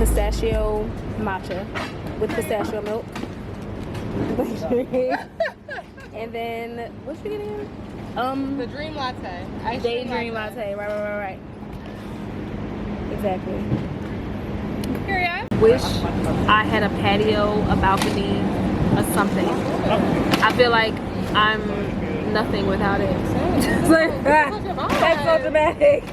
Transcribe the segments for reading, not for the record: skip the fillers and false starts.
pistachio matcha with pistachio milk. And then what's you getting? The dream latte. Daydream latte. Right. Exactly. Period. Wish I had a patio, a balcony, or something. I feel like I'm nothing without it. That's so dramatic.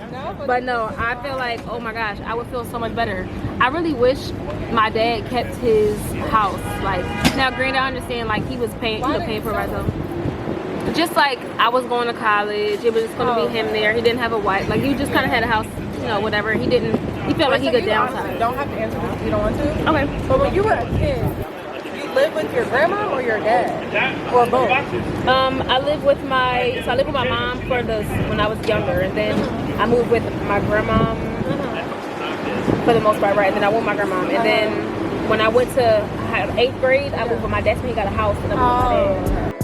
But no, I feel like, oh my gosh, I would feel so much better. I really wish my dad kept his house. Like, now granted, I understand, like, he was paying, paying for myself. Just like I was going to college, it was just gonna be him there. He didn't have a wife. Like, he just kind of had a house, you know, whatever. He felt like he could downsize. Don't have to answer this if you don't want to. Okay. But when you were a kid, live with your grandma or your dad, or both? I lived with my mom when I was younger, and then I moved with my grandma for the most part, right? And then I went with my grandma, and then when I went to 8th grade, I moved with my dad. He got a house, and I moved with my dad.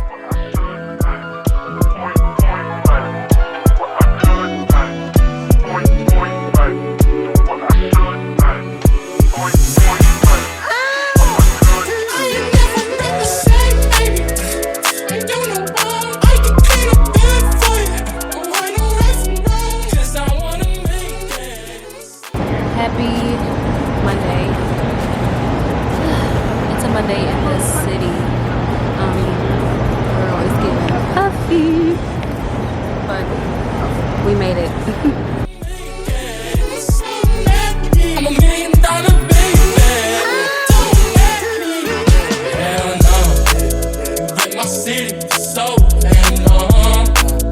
We made it. I'm $1 million baby. Hell no. With my city so damn long,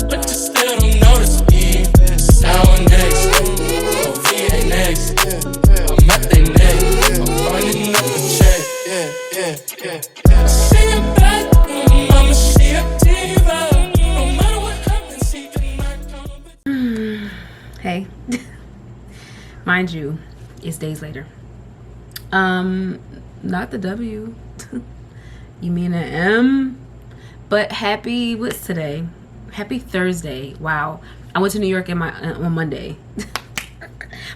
but you still don't notice me. Nowadays, OVA next. I'm at their neck. I'm running up the check. Yeah. See it back, I'ma see it diva. Hey. Mind you, it's days later. Not the W. You mean an M? But happy, what's today? Happy Thursday. Wow. I went to New York on Monday.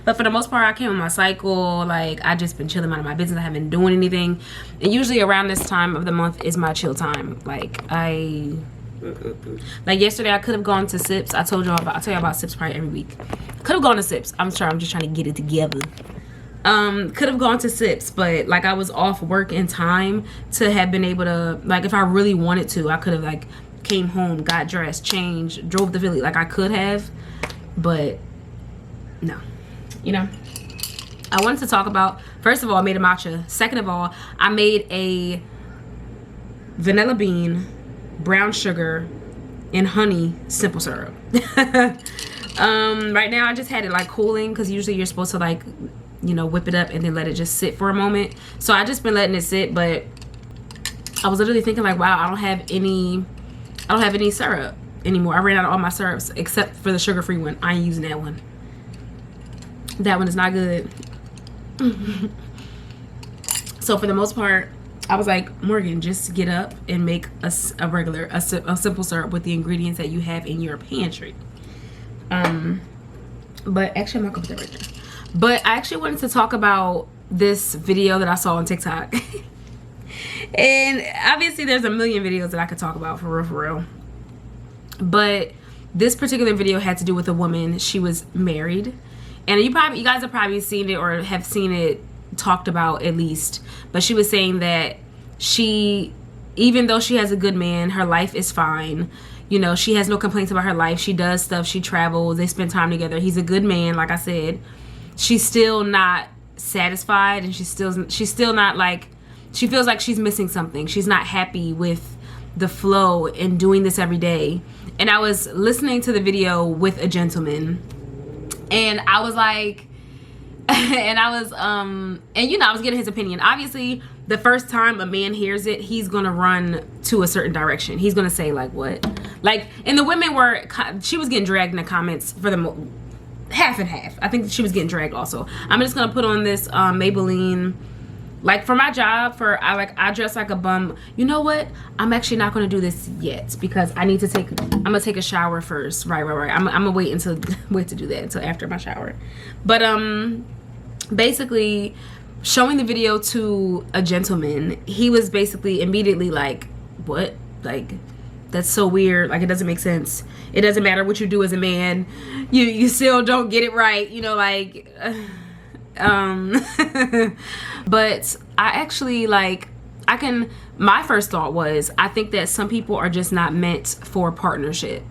But for the most part, I came on my cycle. Like, I just been chilling out of my business. I haven't been doing anything. And usually around this time of the month is my chill time. Like yesterday, I could have gone to Sips. I'll tell you about Sips probably every week. Could have gone to Sips. I'm sorry, I'm just trying to get it together. Could have gone to Sips, but like I was off work in time to have been able to, like, if I really wanted to, I could have like came home, got dressed, changed, drove to Philly. Like, I could have, but no. You know, I wanted to talk about, first of all, I made a matcha. Second of all, I made a vanilla bean, brown sugar, and honey simple syrup. Right now I just had it like cooling, because usually you're supposed to, like, you know, whip it up and then let it just sit for a moment. So I just been letting it sit, but I was literally thinking, like, wow, I don't have any syrup anymore. I ran out of all my syrups except for the sugar-free one. I ain't using that one. That one is not good. So for the most part, I was like, Morgan, just get up and make a simple syrup with the ingredients that you have in your pantry. But actually, I'm not gonna put that right there. But I actually wanted to talk about this video that I saw on TikTok. And obviously, there's a million videos that I could talk about, for real. But this particular video had to do with a woman. She was married, and you guys have probably seen it or have seen it talked about at least. But she was saying that even though she has a good man, her life is fine. You know, she has no complaints about her life. She does stuff. She travels. They spend time together. He's a good man, like I said. She's still not satisfied, and she's still not, like, she feels like she's missing something. She's not happy with the flow and doing this every day. And I was listening to the video with a gentleman, and I was like, and I was you know, I was getting his opinion. Obviously, the first time a man hears it, he's gonna run to a certain direction. He's gonna say, like, what? Like, and the women she was getting dragged in the comments for the half and half. I think she was getting dragged also. I'm just gonna put on this Maybelline, like, for my job, I dress like a bum. You know what? I'm actually not gonna do this yet, because I'm gonna take a shower first. Right. I'm gonna wait to do that until after my shower. But basically, showing the video to a gentleman, he was basically immediately like, what? Like, that's so weird. Like, it doesn't make sense. It doesn't matter what you do as a man. You still don't get it right. You know, like, but I actually, like, my first thought was, I think that some people are just not meant for partnership.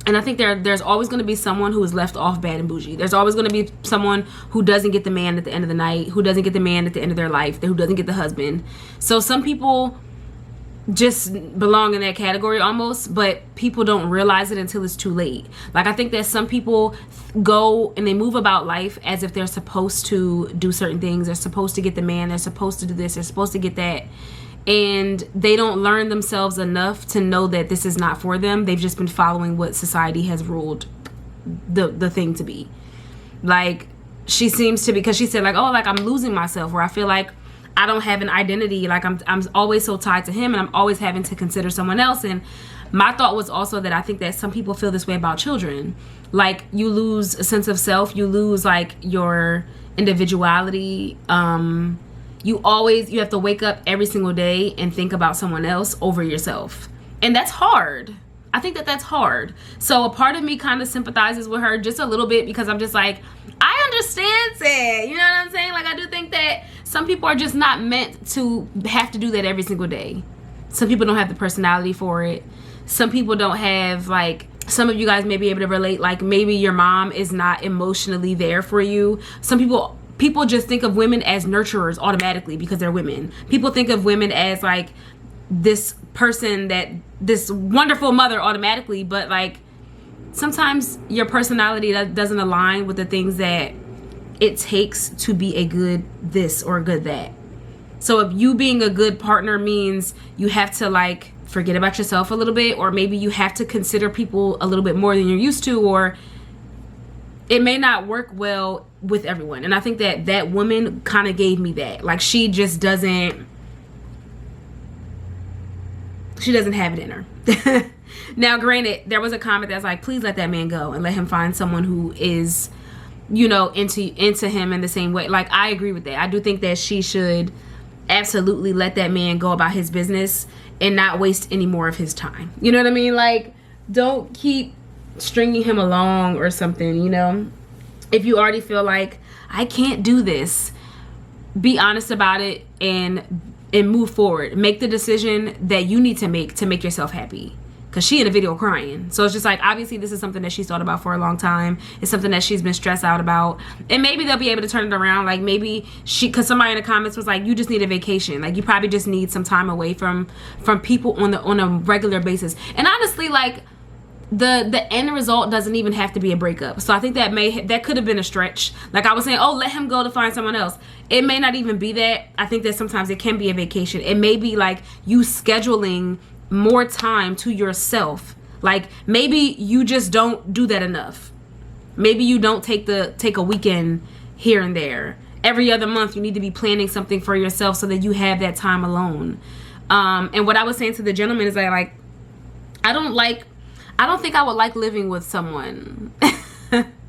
And I think there's always going to be someone who is left off bad and bougie. There's always going to be someone who doesn't get the man at the end of the night, who doesn't get the man at the end of their life, who doesn't get the husband. So some people just belong in that category almost, but people don't realize it until it's too late. Like, I think that some people go and they move about life as if they're supposed to do certain things. They're supposed to get the man. They're supposed to do this. They're supposed to get that. And they don't learn themselves enough to know that this is not for them. They've just been following what society has ruled the thing to be. Like, she seems to, because she said, like, oh, like, I'm losing myself, where I feel like I don't have an identity. Like, I'm always so tied to him, and I'm always having to consider someone else. And my thought was also that I think that some people feel this way about children. Like, you lose a sense of self. You lose, like, your individuality. You have to wake up every single day and think about someone else over yourself. And that's hard. I think that that's hard. So a part of me kind of sympathizes with her just a little bit, because I'm just like, I understand it. You know what I'm saying? Like, I do think that some people are just not meant to have to do that every single day. Some people don't have the personality for it. Some people don't have, like, some of you guys may be able to relate, like, maybe your mom is not emotionally there for you. Some people just think of women as nurturers automatically because they're women. People think of women as, like, this person, this wonderful mother automatically, but, like, sometimes your personality doesn't align with the things that it takes to be a good this or a good that. So if you being a good partner means you have to, like, forget about yourself a little bit, or maybe you have to consider people a little bit more than you're used to, or it may not work well with everyone. And I think that woman kind of gave me that. Like, she just doesn't have it in her. Now, granted, there was a comment that's like, please let that man go and let him find someone who is, you know, into him in the same way. Like, I agree with that. I do think that she should absolutely let that man go about his business and not waste any more of his time. You know what I mean? Like, don't keep stringing him along or something, you know? If you already feel like, I can't do this, be honest about it and move forward. Make the decision that you need to make yourself happy. Because she in the video crying. So it's just like, obviously this is something that she's thought about for a long time. It's something that she's been stressed out about. And maybe they'll be able to turn it around. Like, maybe because somebody in the comments was like, you just need a vacation. Like, you probably just need some time away from people on a regular basis. And honestly, like, the end result doesn't even have to be a breakup. So I think that could have been a stretch. Like, I was saying, oh, let him go to find someone else. It may not even be that. I think that sometimes it can be a vacation. It may be like you scheduling more time to yourself. Like, maybe you just don't do that enough. Maybe you don't take a weekend here and there. Every other month you need to be planning something for yourself so that you have that time alone. And what I was saying to the gentleman is that, like, I don't think I would like living with someone.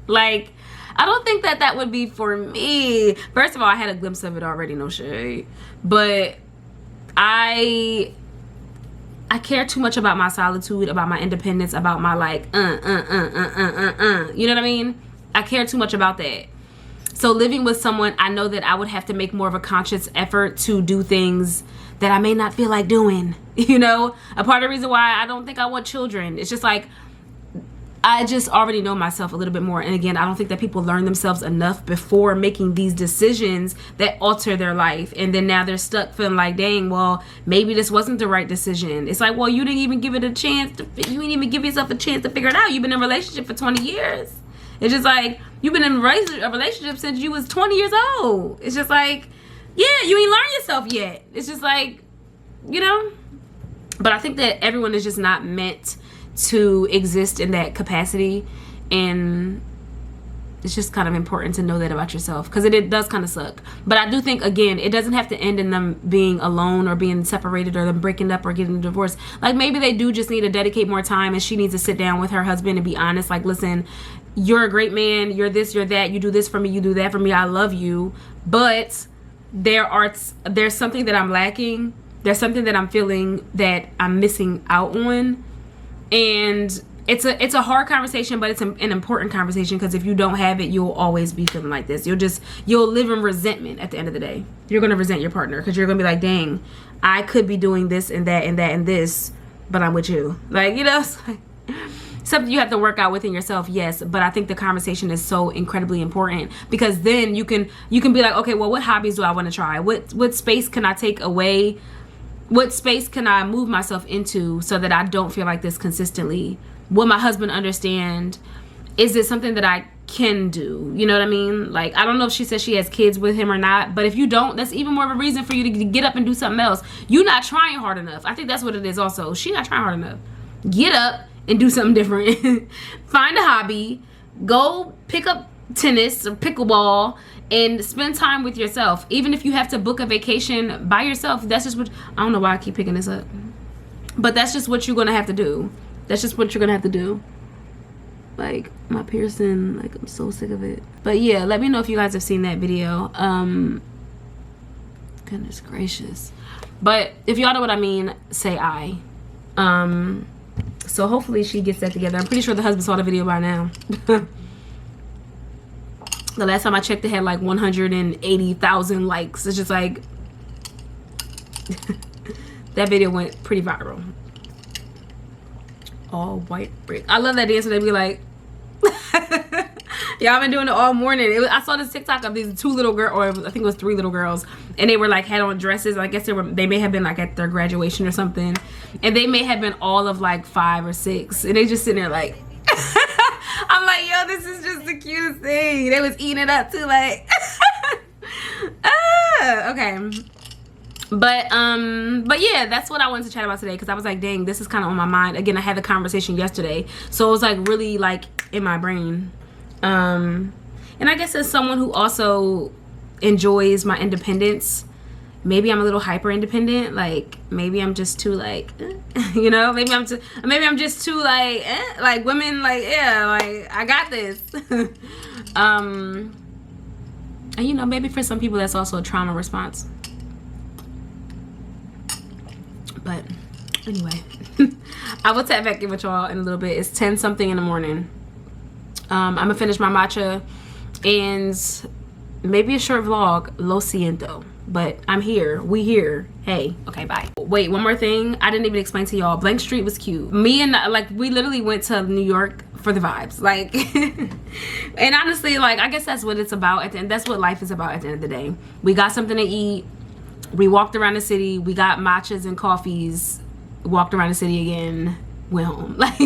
Like, I don't think that would be for me. First of all, I had a glimpse of it already, no shade. But I care too much about my solitude, about my independence, about my, like, you know what I mean? I care too much about that. So living with someone, I know that I would have to make more of a conscious effort to do things that I may not feel like doing. You know, a part of the reason why I don't think I want children, it's just like, I just already know myself a little bit more. And again, I don't think that people learn themselves enough before making these decisions that alter their life. And then now they're stuck feeling like, dang, well, maybe this wasn't the right decision. It's like, well, you didn't even give it a chance. You didn't even give yourself a chance to figure it out. You've been in a relationship for 20 years. It's just like, you've been in a relationship since you was 20 years old. It's just like, yeah, you ain't learned yourself yet. It's just like, you know. But I think that everyone is just not meant to exist in that capacity. And it's just kind of important to know that about yourself, because it does kind of suck. But I do think, again, it doesn't have to end in them being alone or being separated or them breaking up or getting a divorce. Like, maybe they do just need to dedicate more time, and she needs to sit down with her husband and be honest. Like, listen, you're a great man, you're this, you're that, you do this for me, you do that for me, I love you, but there's something that I'm lacking, there's something that I'm feeling that I'm missing out on. And it's a hard conversation, but it's an important conversation, because if you don't have it, you'll always be feeling like this. You'll live in resentment at the end of the day. You're going to resent your partner, because you're going to be like, dang, I could be doing this and that and that and this, but I'm with you. Like, you know, it's like something you have to work out within yourself, yes, but I think the conversation is so incredibly important, because then you can be like, okay, well, what hobbies do I want to try? What space can I take away? What space can I move myself into so that I don't feel like this consistently? Will my husband understand? Is it something that I can do? You know what I mean? Like, I don't know if she says she has kids with him or not, but if you don't, that's even more of a reason for you to get up and do something else. You're not trying hard enough. I think that's what it is also. She's not trying hard enough. Get up and do something different. Find a hobby. Go pick up tennis or pickleball and spend time with yourself. Even if you have to book a vacation by yourself, that's just what, I don't know why I keep picking this up, but that's just what you're gonna have to do. That's just what you're gonna have to do. Like, my piercing, like, I'm so sick of it. But yeah, let me know if you guys have seen that video. Goodness gracious. But if y'all know what I mean, say I. So hopefully she gets that together. I'm pretty sure the husband saw the video by now. The last time I checked, it had like 180,000 likes. It's just like that video went pretty viral. All white brick. I love that dance when they be like, yeah, I've been doing it all morning. I saw this TikTok of these two little girls, or I think it was 3 little girls, and they were like had on dresses. I guess they may have been like at their graduation or something, and they may have been all of like 5 or 6, and they just sitting there like I'm like, yo, this is just the cutest thing. They was eating it up too, like okay. But yeah, that's what I wanted to chat about today, because I was like, dang, this is kind of on my mind. Again, I had the conversation yesterday, so it was like really like in my brain. And I guess as someone who also enjoys my independence, maybe I'm a little hyper independent. Like, maybe I'm just too like you know, maybe I'm just too like women, like, yeah, like, I got this. And you know, maybe for some people that's also a trauma response. But anyway, I will tap back in with y'all in a little bit. It's 10 something in the morning. I'm gonna finish my matcha and maybe a short vlog. Lo siento, but I'm here. We here. Hey, okay, bye. Wait, one more thing I didn't even explain to y'all. Blank Street was cute. Me and, like, we literally went to New York for the vibes, like and honestly, like, I guess that's what it's about at the end. That's what life is about at the end of the day. We got something to eat, we walked around the city, we got matchas and coffees, walked around the city again, went home. Like,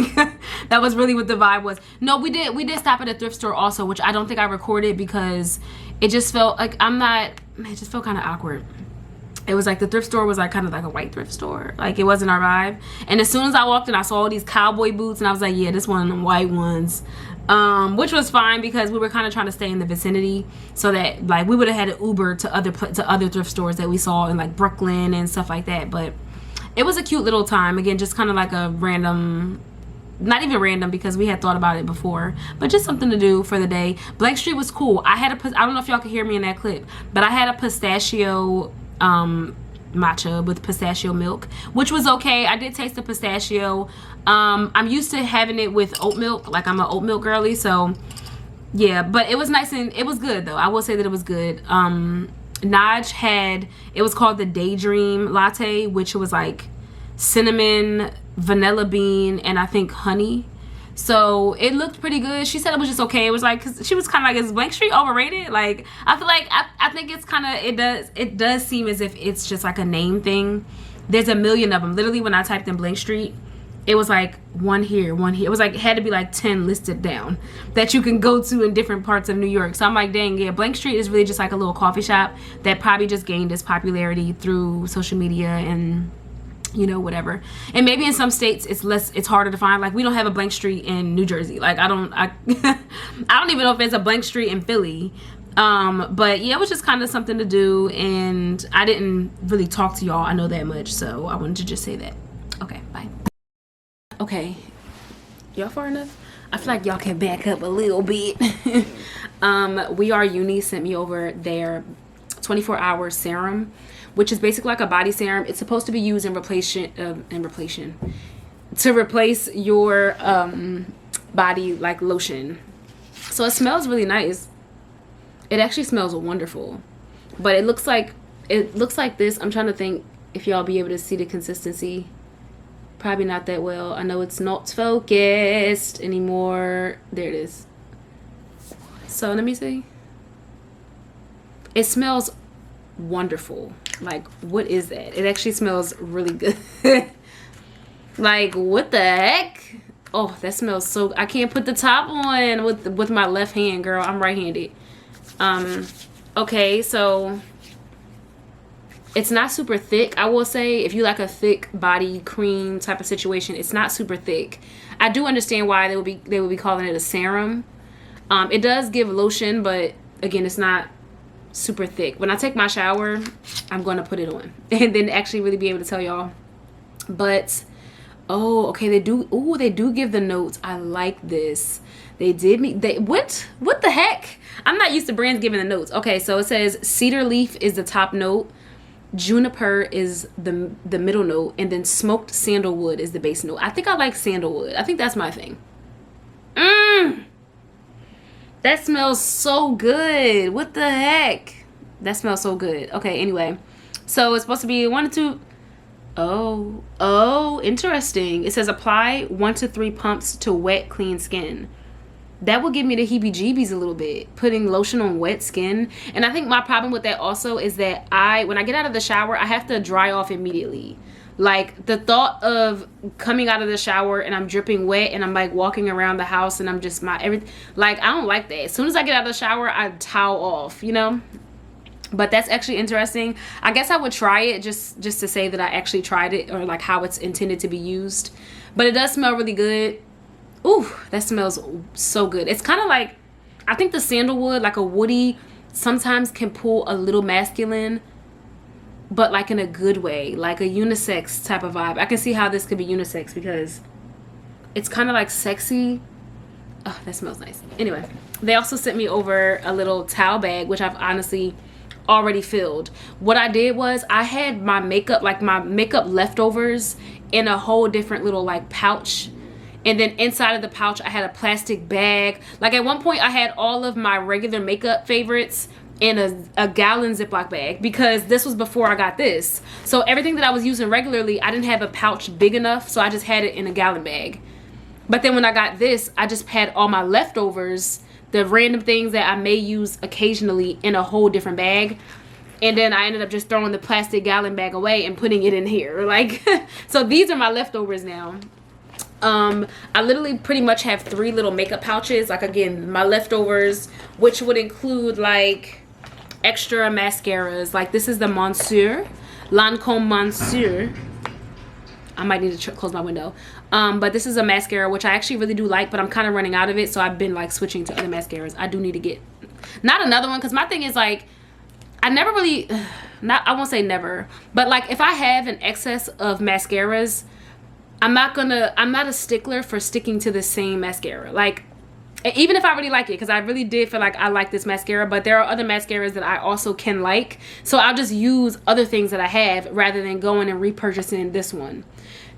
that was really what the vibe was. No, we did stop at a thrift store also, which I don't think I recorded because it just felt like it just felt kind of awkward. It was like the thrift store was like kind of like a white thrift store. Like, it wasn't our vibe. And as soon as I walked in, I saw all these cowboy boots, and I was like, yeah, this one of them white ones. Which was fine because we were kind of trying to stay in the vicinity, so that like we would have had an Uber to other thrift stores that we saw in like Brooklyn and stuff like that. But it was a cute little time. Again, just kind of like a random, not even random because we had thought about it before, but just something to do for the day. Blank Street was cool. I don't know if y'all could hear me in that clip, but I had a pistachio matcha with pistachio milk, which was okay. I did taste the pistachio. I'm used to having it with oat milk. Like, I'm an oat milk girly, so yeah, but it was nice and it was good though. I will say that it was good. Naj had, it was called the Daydream latte, which was like cinnamon, vanilla bean, and I think honey. So it looked pretty good. She said it was just okay. It was like, cause she was kind of like, is Blank Street overrated? Like, I feel like, I think it's kind of, it does seem as if it's just like a name thing. There's a million of them. Literally, when I typed in Blank Street, it was like one here, one here. It was like, it had to be like 10 listed down that you can go to in different parts of New York. So I'm like, dang, yeah, Blank Street is really just like a little coffee shop that probably just gained its popularity through social media and you know, whatever. And maybe in some states it's harder to find. Like, we don't have a blank street in New Jersey. Like, I don't even know if there's a blank street in Philly. But yeah, it was just kind of something to do, and I didn't really talk to y'all, I know that much, so I wanted to just say that. Okay, bye. Okay, y'all far enough? I feel like y'all can back up a little bit. We Are Uni sent me over their 24-hour serum, which is basically like a body serum. It's supposed to be used to replace your body like lotion. So it smells really nice. It actually smells wonderful, but it looks like this. I'm trying to think if y'all be able to see the consistency. Probably not that well. I know it's not focused anymore. There it is. So let me see. It smells wonderful. Like, what is that? It actually smells really good. Like, what the heck? Oh, that smells so. I can't put the top on with my left hand, girl. I'm right-handed. Okay, so it's not super thick. I will say, if you like a thick body cream type of situation, it's not super thick. I do understand why they would be calling it a serum. It does give lotion, but again, it's not super thick. When I take my shower, I'm going to put it on and then actually really be able to tell y'all. But oh, okay, they do give the notes. I like this. What the heck? I'm not used to brands giving the notes. Okay, so it says cedar leaf is the top note, juniper is the middle note, and then smoked sandalwood is the base note. I think I like sandalwood. I think that's my thing. That smells so good. What the heck? That smells so good. Okay, anyway. So it's supposed to be 1 to 2. Oh, interesting. It says apply 1 to 3 pumps to wet, clean skin. That will give me the heebie-jeebies a little bit, putting lotion on wet skin. And I think my problem with that also is that when I get out of the shower, I have to dry off immediately. Like, the thought of coming out of the shower and I'm dripping wet and I'm like walking around the house and I'm just like, I don't like that. As soon as I get out of the shower, I towel off, you know? But that's actually interesting. I guess I would try it just to say that I actually tried it, or like how it's intended to be used. But it does smell really good. Ooh, that smells so good. It's kind of like, I think the sandalwood, like a woody, sometimes can pull a little masculine, but like in a good way, like a unisex type of vibe. I can see how this could be unisex because it's kind of like sexy. Oh, that smells nice. Anyway, they also sent me over a little towel bag, which I've honestly already filled. What I did was I had my makeup leftovers in a whole different little like pouch. And then inside of the pouch, I had a plastic bag. Like, at one point, I had all of my regular makeup favorites in a gallon Ziploc bag, because this was before I got this. So everything that I was using regularly, I didn't have a pouch big enough, so I just had it in a gallon bag. But then when I got this, I just had all my leftovers, the random things that I may use occasionally, in a whole different bag. And then I ended up just throwing the plastic gallon bag away and putting it in here. Like, so these are my leftovers now. I literally pretty much have 3 little makeup pouches. Like, again, my leftovers, which would include like extra mascaras. Like, this is the Lancome Monsieur. I might need to close my window. But this is a mascara, which I actually really do like, but I'm kind of running out of it. So I've been like switching to other mascaras. I do need to get, not another one, because my thing is like, I never really, I won't say never, but like if I have an excess of mascaras, I'm not a stickler for sticking to the same mascara. Like, even if I really like it, because I really did feel like I like this mascara, but there are other mascaras that I also can like. So I'll just use other things that I have rather than going and repurchasing this one.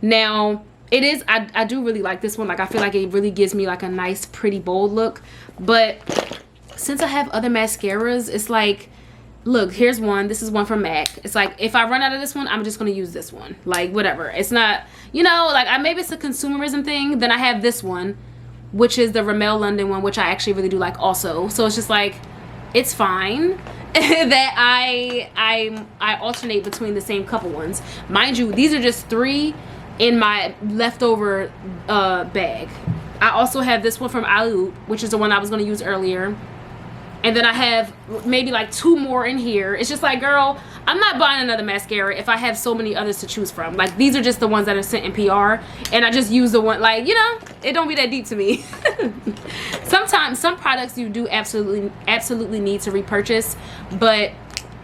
Now, it is, I do really like this one. Like, I feel like it really gives me like a nice, pretty, bold look. But since I have other mascaras, it's like, look, here's one. This is one from MAC. It's like, if I run out of this one, I'm just going to use this one. Like, whatever. It's not, you know, like, maybe it's a consumerism thing. Then I have this one, which is the Rimmel London one, which I actually really do like also. So it's just like, it's fine that I alternate between the same couple ones. Mind you, these are just 3 in my leftover bag. I also have this one from Alleyoop, which is the one I was going to use earlier. And then I have maybe like 2 more in here. It's just like, girl, I'm not buying another mascara if I have so many others to choose from. Like, these are just the ones that are sent in PR, and I just use the one, like, you know, it don't be that deep to me. Sometimes some products you do absolutely need to repurchase, but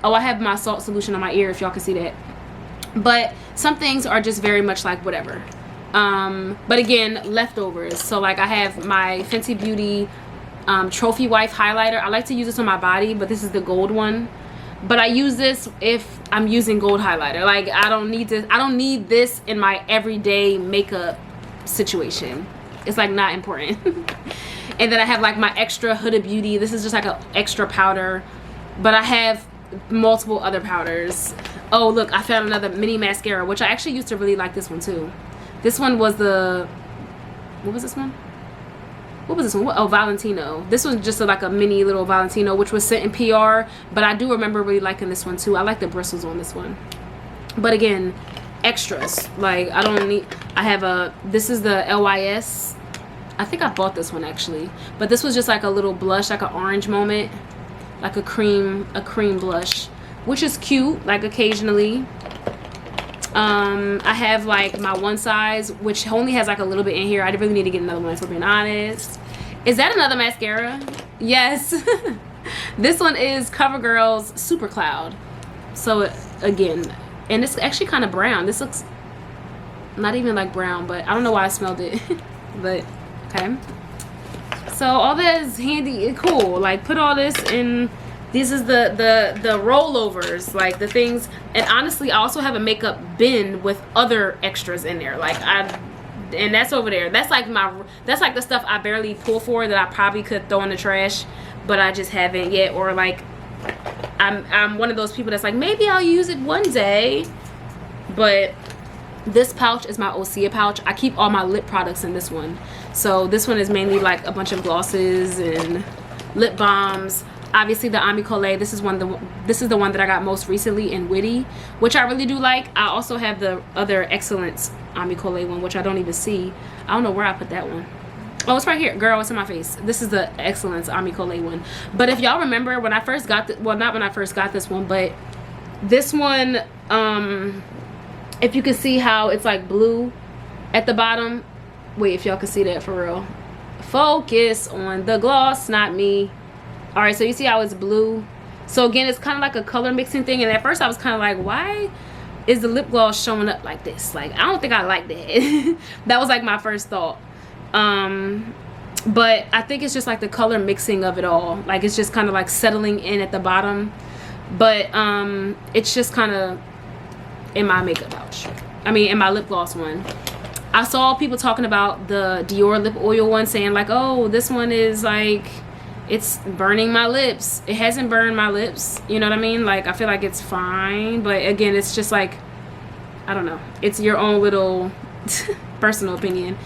oh, I have my salt solution on my ear if y'all can see that. But some things are just very much like whatever. But again, leftovers. So like I have my Fenty Beauty Trophy Wife highlighter. I like to use this on my body, but this is the gold one. But I use this if I'm using gold highlighter. Like, I don't need this. I don't need this in my everyday makeup situation. It's like not important. And then I have like my extra Huda Beauty. This is just like an extra powder. But I have multiple other powders. Oh, look, I found another mini mascara, which I actually used to really like this one too. This one was the, what was this one? What was this one? Oh, Valentino. This was just like a mini little Valentino, which was sent in PR. But I do remember really liking this one too. I like the bristles on this one. But again, extras. Like, I don't need, I have a, this is the LYS. I think I bought this one actually. But this was just like a little blush, like an orange moment. Like a cream blush. Which is cute, like occasionally. I have like my one size, which only has like a little bit in here. I really need to get another one if we're being honest. Is that another mascara? Yes. This one is CoverGirl's Super Cloud. So again, and it's actually kind of brown. This looks not even like brown, but I don't know why I smelled it. But okay. So all that is handy and cool. Like, put all this in. This is the rollovers, like the things. And honestly, I also have a makeup bin with other extras in there. Like, and that's over there. That's like the stuff I barely pull for that I probably could throw in the trash, but I just haven't yet. Or like, I'm one of those people that's like, maybe I'll use it one day. But this pouch is my Osea pouch. I keep all my lip products in this one. So this one is mainly like a bunch of glosses and lip balms. Obviously the Ami Collet, this is the one that I got most recently in Witty, which I really do like. I also have the other Excellence Ami Collet one, which I don't even see. I don't know where I put that one. Oh, it's right here. Girl, it's in my face. This is the Excellence Ami Collet one. But if y'all remember when I first got well, not when I first got this one, but this one, if you can see how it's like blue at the bottom. Wait, if y'all can see that for real. Focus on the gloss, not me. All right, so you see how it's blue. So again, it's kind of like a color mixing thing. And at first I was kind of like, why is the lip gloss showing up like this? Like, I don't think I like that. That was like my first thought. But I think it's just like the color mixing of it all. Like, it's just kind of like settling in at the bottom. But it's just kind of in my makeup pouch. I mean, in my lip gloss one. I saw people talking about the Dior lip oil one, saying like, oh, this one is like, it's burning my lips. It hasn't burned my lips, you know what I mean? Like, I feel like it's fine, but again, it's just like, I don't know, it's your own little personal opinion.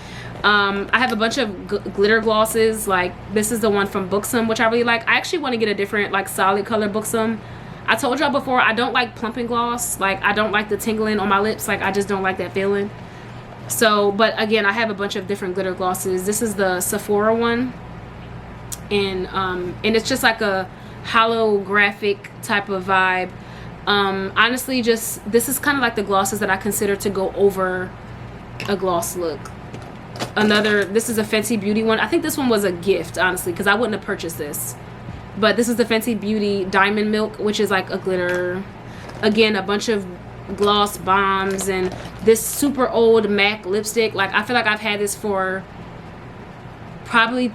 I have a bunch of glitter glosses. Like, this is the one from Buxom, which I really like. I actually want to get a different like solid color Buxom. I told y'all before, I don't like plumping gloss. Like, I don't like the tingling on my lips. Like, I just don't like that feeling. So, but again, I have a bunch of different glitter glosses. This is the Sephora one. And it's just like a holographic type of vibe. Honestly, just, this is kind of like the glosses that I consider to go over a gloss look. This is a Fenty Beauty one. I think this one was a gift, honestly, because I wouldn't have purchased this. But this is the Fenty Beauty Diamond Milk, which is like a glitter. Again, a bunch of gloss bombs and this super old MAC lipstick. Like, I feel like I've had this for probably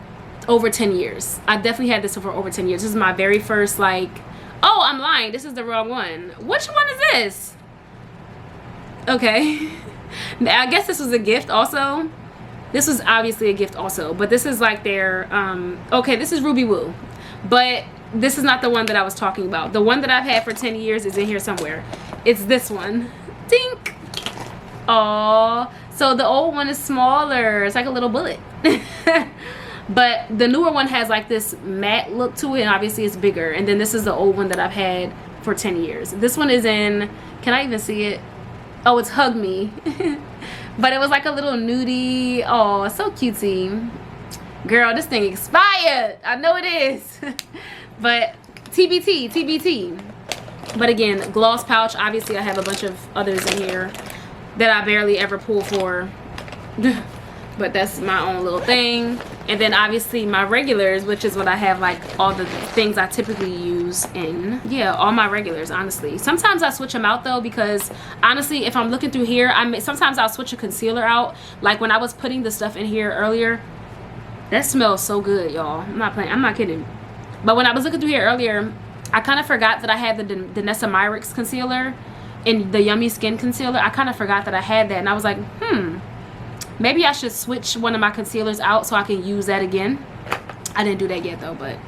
over 10 years. I definitely had this for over 10 years. This is my very first, like, oh, I'm lying, this is the wrong one. Which one is this? Okay. I guess this was a gift also. This was obviously a gift also, but this is like their okay, this is Ruby Woo, but this is not the one that I was talking about. The one that I've had for 10 years is in here somewhere. It's this one. Dink. Aww. So the old one is smaller. It's like a little bullet. But the newer one has like this matte look to it, and obviously it's bigger. And then this is the old one that I've had for 10 years. This one is in, can I even see it? Oh, it's Hug Me. But it was like a little nudie. Oh, so cutesy. Girl, this thing expired. I know it is. But TBT. But again, gloss pouch. Obviously, I have a bunch of others in here that I barely ever pull for. But that's my own little thing. And then obviously my regulars, which is what I have, like all the things I typically use in. Yeah, all my regulars, honestly. Sometimes I switch them out though, because honestly, if I'm looking through here, sometimes I'll switch a concealer out. Like when I was putting the stuff in here earlier, that smells so good, y'all. I'm not playing, I'm not kidding. But when I was looking through here earlier, I kind of forgot that I had the Danessa Myricks concealer and the Yummy Skin concealer. I kind of forgot that I had that, and I was like, maybe I should switch one of my concealers out so I can use that again. I didn't do that yet though, but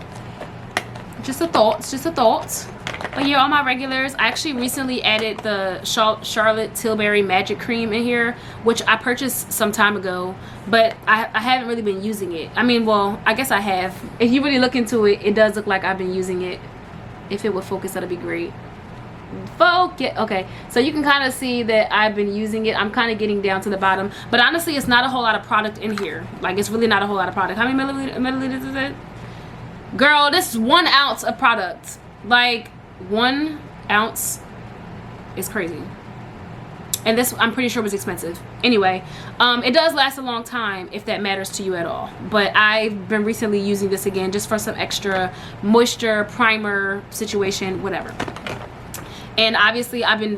just a thought, just a thought. But yeah, all my regulars. I actually recently added the Charlotte Tilbury Magic Cream in here, which I purchased some time ago, but I haven't really been using it. I mean, well, I guess I have. If you really look into it, it does look like I've been using it. If it would focus, that'd be great. Focus. Okay, so you can kind of see that I've been using it. I'm kind of getting down to the bottom, but honestly, it's not a whole lot of product in here. Like, it's really not a whole lot of product. How many milliliters is it? Girl, this is 1 ounce of product. Like, 1 ounce is crazy. And this, I'm pretty sure, was expensive. Anyway, it does last a long time, if that matters to you at all. But I've been recently using this again just for some extra moisture, primer situation, whatever. And obviously, I've been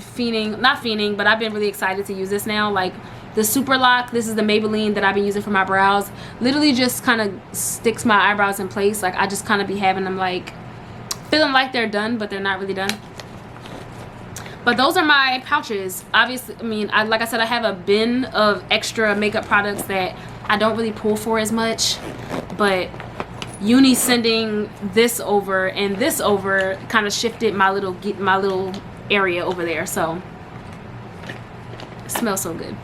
not fiending, but I've been really excited to use this now. Like the Super Lock, this is the Maybelline that I've been using for my brows. Literally just kind of sticks my eyebrows in place. Like, I just kind of be having them like, feeling like they're done, but they're not really done. But those are my pouches. Obviously, I mean, like I said, I have a bin of extra makeup products that I don't really pull for as much. But uni sending this over and this over kind of shifted my little area over there. So it smells so good.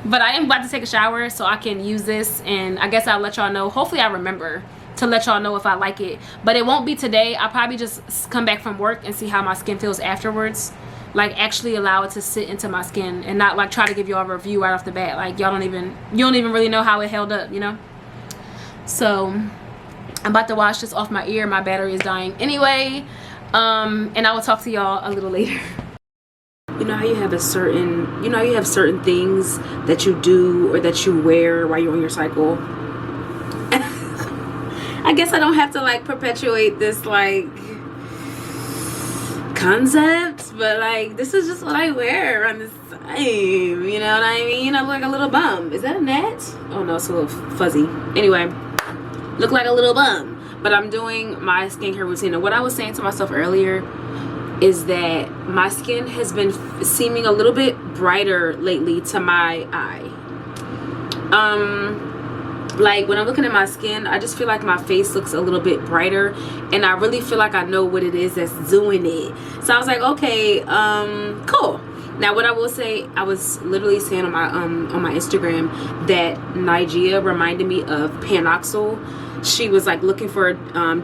But I am about to take a shower so I can use this, and I guess I'll let y'all know. Hopefully I remember to let y'all know if I like it, but it won't be today. I'll probably just come back from work and see how my skin feels afterwards. Like, actually allow it to sit into my skin and not like try to give y'all a review right off the bat. Like, you don't even really know how it held up, you know. So I'm about to wash this off my ear. My battery is dying anyway, and I will talk to y'all a little later. You know how you have certain things that you do or that you wear while you're on your cycle. I guess I don't have to like perpetuate this like concept, but like this is just what I wear around this time, you know what I mean? I look like a little bum. Is that a gnat? Oh no, it's a little fuzzy. Anyway, look like a little bum, but I'm doing my skincare routine. And what I was saying to myself earlier is that my skin has been seeming a little bit brighter lately to my eye. Like when I'm looking at my skin, I just feel like my face looks a little bit brighter, and I really feel like I know what it is that's doing it. So I was like, okay, cool. Now what I will say, I was literally saying on my Instagram that Nigeria reminded me of Panoxyl. She was like looking for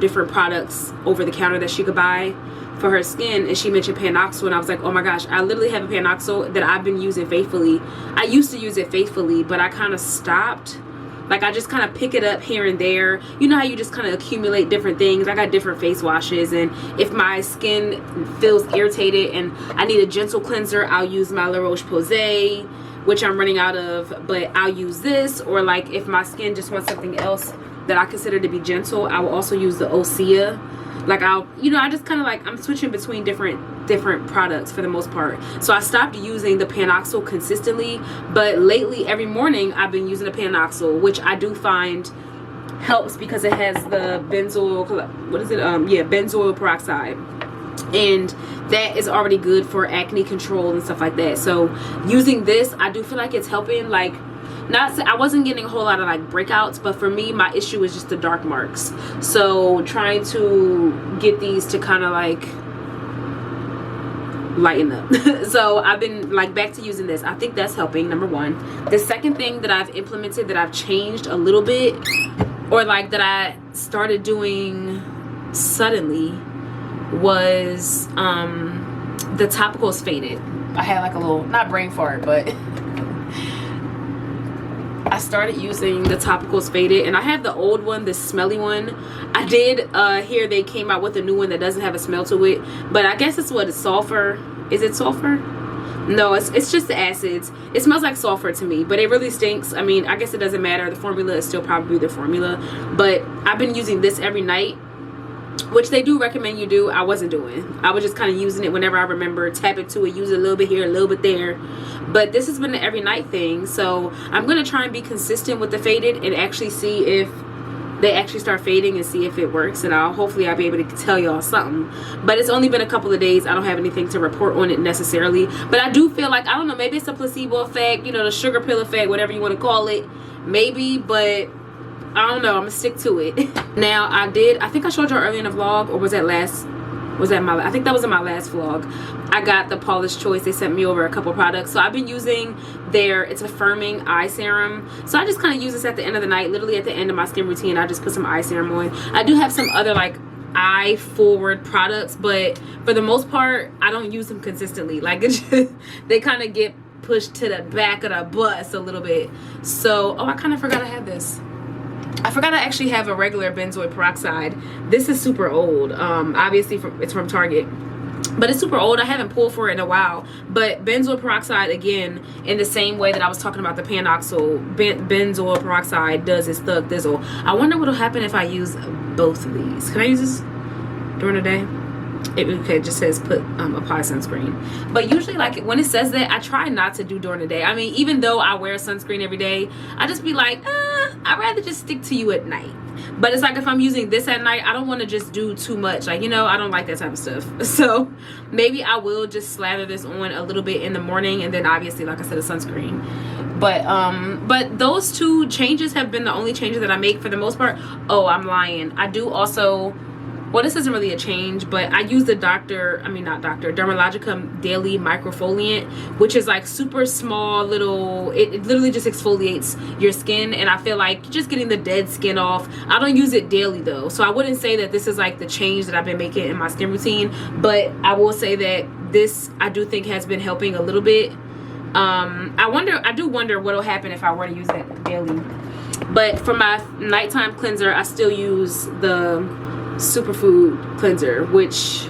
different products over the counter that she could buy for her skin, and she mentioned Panoxyl, and I was like, oh my gosh, I literally have a Panoxyl that I've been using faithfully. I used to use it faithfully, but I kind of stopped. Like, I just kind of pick it up here and there. You know how you just kind of accumulate different things. I got different face washes, and if my skin feels irritated and I need a gentle cleanser, I'll use my La Roche-Posay, which I'm running out of, but I'll use this. Or like if my skin just wants something else that I consider to be gentle, I will also use the Osea. Like I just kind of like, I'm switching between different products for the most part. So I stopped using the Panoxyl consistently, but lately every morning I've been using the Panoxyl, which I do find helps because it has the benzoyl peroxide, and that is already good for acne control and stuff like that. So using this, I do feel like it's helping. Like, I wasn't getting a whole lot of like breakouts, but for me, my issue is just the dark marks. So trying to get these to kind of like lighten up. So I've been like back to using this. I think that's helping, number one. The second thing that I've implemented, that I've changed a little bit, or like that I started doing suddenly, was the topicals faded. I had like a little, not brain fart, but I started using the Topicals Faded, and I have the old one, the smelly one. I did hear they came out with a new one that doesn't have a smell to it, but I guess it's what, it's sulfur. Is it sulfur? No, it's just the acids. It smells like sulfur to me, but it really stinks. I mean, I guess it doesn't matter. The formula is still probably the formula, but I've been using this every night, which they do recommend you do. I wasn't doing. I was just kind of using it whenever I remember, tap into it, use it a little bit here, a little bit there. But this has been an every night thing, so I'm gonna try and be consistent with the faded and actually see if they actually start fading and see if it works, and hopefully I'll be able to tell y'all something. But it's only been a couple of days. I don't have anything to report on it necessarily, but I do feel like, I don't know, maybe it's a placebo effect, you know, the sugar pill effect, whatever you want to call it, maybe, but I don't know. I'm gonna stick to it. Now, I think I showed y'all earlier in the vlog, or was that I think that was in my last vlog. I got the Paula's Choice. They sent me over a couple products, so I've been using it's a firming eye serum. So I just kind of use this at the end of the night, literally at the end of my skin routine. I just put some eye serum on. I do have some other like eye forward products, but for the most part I don't use them consistently. Like it's just, they kind of get pushed to the back of the bus a little bit. So I kind of forgot I had this. I forgot I actually have a regular benzoyl peroxide. This is super old. Obviously it's from Target, but it's super old. I haven't pulled for it in a while. But benzoyl peroxide, again, in the same way that I was talking about the Panoxyl, benzoyl peroxide does its thug thizzle. I wonder what'll happen if I use both of these. Can I use this during the day? It just says apply sunscreen, but usually, like, when it says that, I try not to do during the day. I mean, even though I wear sunscreen every day, I just be like, I'd rather just stick to you at night. But it's like, if I'm using this at night, I don't want to just do too much, like, you know, I don't like that type of stuff. So maybe I will just slather this on a little bit in the morning, and then obviously, like I said, a sunscreen. But those two changes have been the only changes that I make for the most part. Oh, I'm lying. I do also, well, this isn't really a change, but I use the Dermalogicum Daily Microfoliant, which is like super small little, it literally just exfoliates your skin, and I feel like just getting the dead skin off. I don't use it daily though, so I wouldn't say that this is like the change that I've been making in my skin routine, but I will say that this, I do think, has been helping a little bit. I do wonder what'll happen if I were to use it daily. But for my nighttime cleanser, I still use the Superfood cleanser, which,